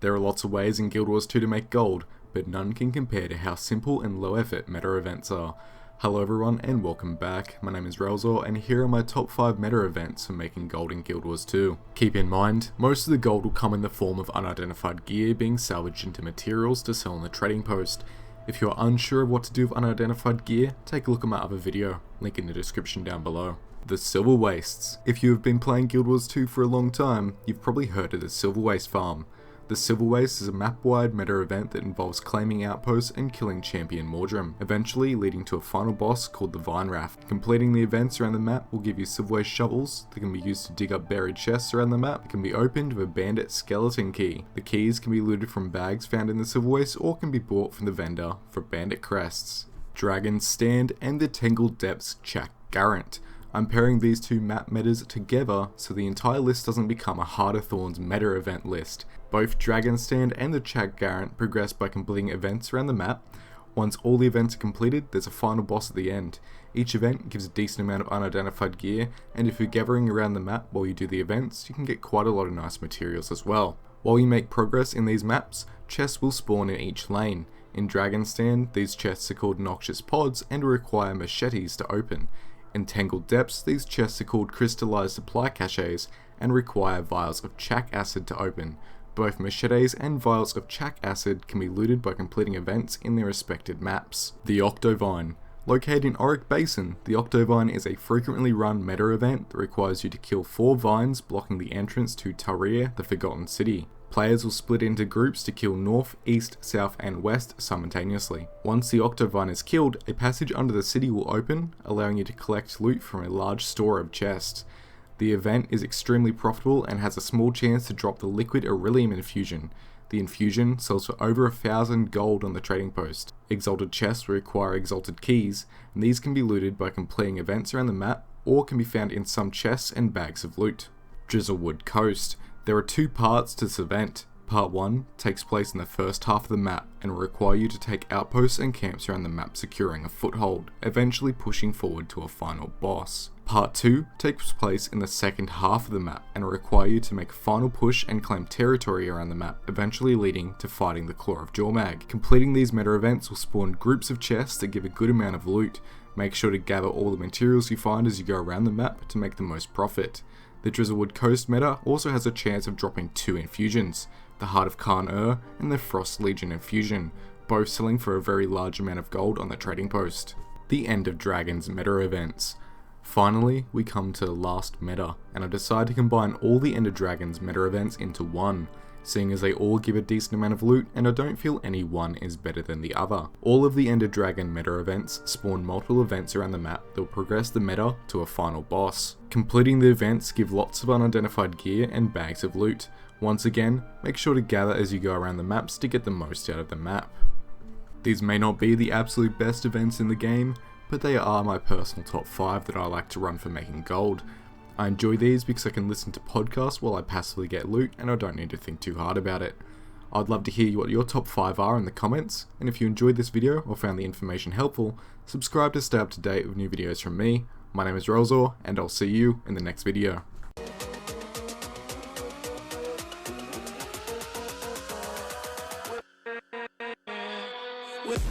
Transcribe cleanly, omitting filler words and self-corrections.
There are lots of ways in Guild Wars 2 to make gold, but none can compare to how simple and low effort meta events are. Hello everyone and welcome back, my name is Relzor and here are my top 5 meta events for making gold in Guild Wars 2. Keep in mind, most of the gold will come in the form of unidentified gear being salvaged into materials to sell on the trading post. If you are unsure of what to do with unidentified gear, take a look at my other video, link in the description down below. The Siverwastes. If you have been playing Guild Wars 2 for a long time, you've probably heard of the Siverwastes farm. The Siverwastes is a map-wide meta event that involves claiming outposts and killing champion Mordrim, eventually leading to a final boss called the Vine Raft. Completing the events around the map will give you Siverwaste shovels that can be used to dig up buried chests around the map. It can be opened with a bandit skeleton key. The keys can be looted from bags found in the Siverwastes or can be bought from the vendor for bandit crests. Dragon's Stand and the Tangled Depths Chak Gerent. I'm pairing these two map metas together so the entire list doesn't become a Heart of Thorns meta event list. Both Dragon's Stand and the Chak Gerent progress by completing events around the map. Once all the events are completed, there's a final boss at the end. Each event gives a decent amount of unidentified gear, and if you're gathering around the map while you do the events, you can get quite a lot of nice materials as well. While you make progress in these maps, chests will spawn in each lane. In Dragon's Stand, these chests are called Noxious Pods and require machetes to open. In Tangled Depths, these chests are called Crystallized Supply Caches and require vials of Chak Acid to open. Both machetes and vials of Chak Acid can be looted by completing events in their respected maps. The Octovine. Located in Auric Basin, the Octovine is a frequently run meta event that requires you to kill 4 vines blocking the entrance to Tarir, the Forgotten City. Players will split into groups to kill north, east, south and west simultaneously. Once the Octovine is killed, a passage under the city will open, allowing you to collect loot from a large store of chests. The event is extremely profitable and has a small chance to drop the liquid Irelium infusion. The infusion sells for over 1,000 gold on the trading post. Exalted chests require exalted keys, and these can be looted by completing events around the map or can be found in some chests and bags of loot. Drizzlewood Coast. There are 2 parts to this event. Part 1 takes place in the first half of the map and will require you to take outposts and camps around the map securing a foothold, eventually pushing forward to a final boss. Part 2 takes place in the second half of the map and will require you to make a final push and claim territory around the map, eventually leading to fighting the Claw of Jormag. Completing these meta events will spawn groups of chests that give a good amount of loot. Make sure to gather all the materials you find as you go around the map to make the most profit. The Drizzlewood Coast meta also has a chance of dropping 2 infusions, the Heart of Khan and the Frost Legion infusion, both selling for a very large amount of gold on the trading post. The End of Dragons meta events. Finally, we come to the last meta, and I decided to combine all the End of Dragons meta events into one, seeing as they all give a decent amount of loot and I don't feel any one is better than the other. All of the End of Dragon meta events spawn multiple events around the map that will progress the meta to a final boss. Completing the events give lots of unidentified gear and bags of loot. Once again, make sure to gather as you go around the maps to get the most out of the map. These may not be the absolute best events in the game, but they are my personal top 5 that I like to run for making gold. I enjoy these because I can listen to podcasts while I passively get loot and I don't need to think too hard about it. I'd love to hear what your top 5 are in the comments, and if you enjoyed this video or found the information helpful, subscribe to stay up to date with new videos from me. My name is Relzor, and I'll see you in the next video. With